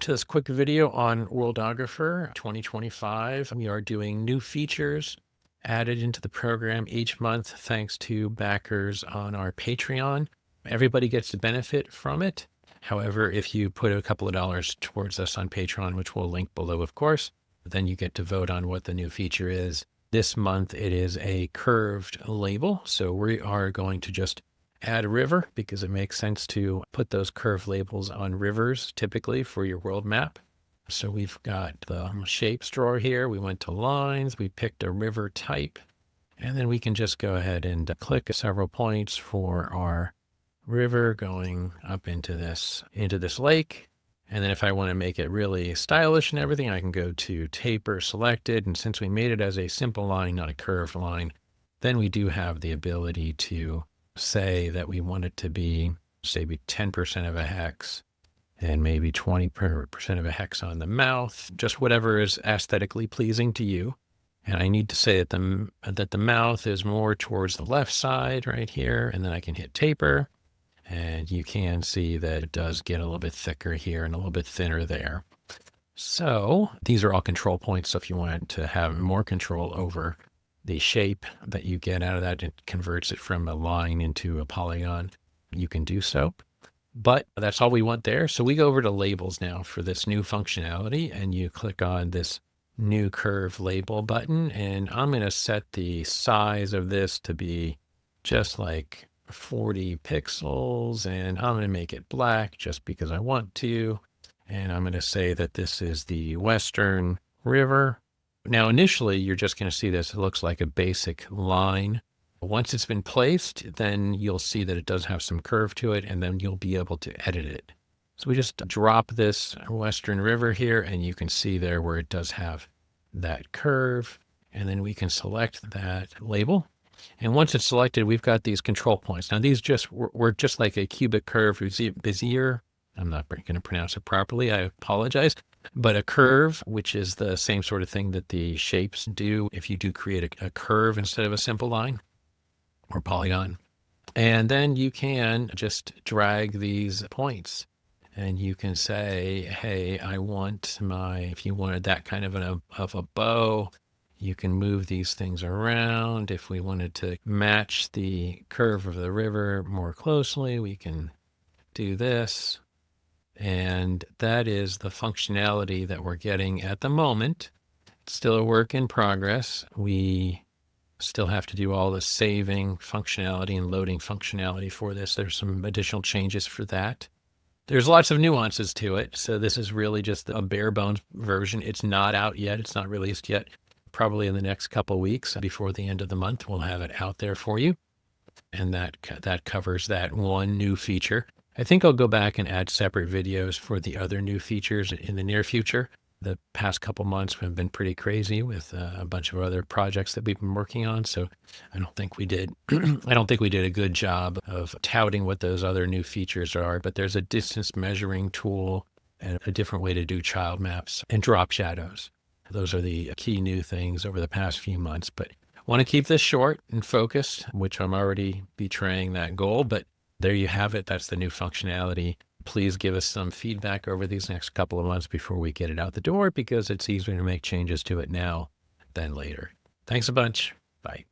To this quick video on Worldographer 2025. We are doing new features added into the program each month thanks to backers on our Patreon. Everybody gets to benefit from it. However, if you put a couple of dollars towards us on Patreon, which we'll link below, of course, then you get to vote on what the new feature is. This month, it is a curved label. So we are going to just add a river because it makes sense to put those curved labels on rivers typically for your world map. So we've got the shapes drawer here. We went to lines, we picked a river type, and then we can just go ahead and click several points for our river going up into this lake. And then if I want to make it really stylish and everything, I can go to taper selected. And since we made it as a simple line, not a curved line, then we do have the ability to say that we want it to be, say, 10% of a hex and maybe 20% of a hex on the mouth, just whatever is aesthetically pleasing to you. And I need to say that the mouth is more towards the left side right here, and then I can hit taper, and you can see that it does get a little bit thicker here and a little bit thinner there. So these are all control points. So if you want to have more control over the shape that you get out of that, it converts it from a line into a polygon, you can do so. But that's all we want there. So we go over to labels now for this new functionality, and you click on this new curve label button. And I'm going to set the size of this to be just like 40 pixels, and I'm going to make it black just because I want to. And I'm going to say that this is the Western River. Now, initially, you're just going to see this. It looks like a basic line. Once it's been placed, then you'll see that it does have some curve to it, and then you'll be able to edit it. So we just drop this Western River here, and you can see there where it does have that curve. And then we can select that label. And once it's selected, we've got these control points. Now, these were just like a cubic curve Bezier. I'm not going to pronounce it properly. I apologize. But a curve, which is the same sort of thing that the shapes do if you do create a curve instead of a simple line or polygon. And then you can just drag these points, and you can say, hey, if you wanted that kind of a bow, you can move these things around. If we wanted to match the curve of the river more closely, we can do this. And that is the functionality that we're getting at the moment. It's still a work in progress. We still have to do all the saving functionality and loading functionality for this. There's some additional changes for that. There's lots of nuances to it. So this is really just a bare bones version. It's not out yet. It's not released yet. Probably in the next couple of weeks before the end of the month, we'll have it out there for you. And that covers that one new feature. I think I'll go back and add separate videos for the other new features in the near future. The past couple months have been pretty crazy with a bunch of other projects that we've been working on. So I don't think we did a good job of touting what those other new features are, but there's a distance measuring tool and a different way to do child maps and drop shadows. Those are the key new things over the past few months, but want to keep this short and focused, which I'm already betraying that goal, but there you have it. That's the new functionality. Please give us some feedback over these next couple of months before we get it out the door, because it's easier to make changes to it now than later. Thanks a bunch. Bye.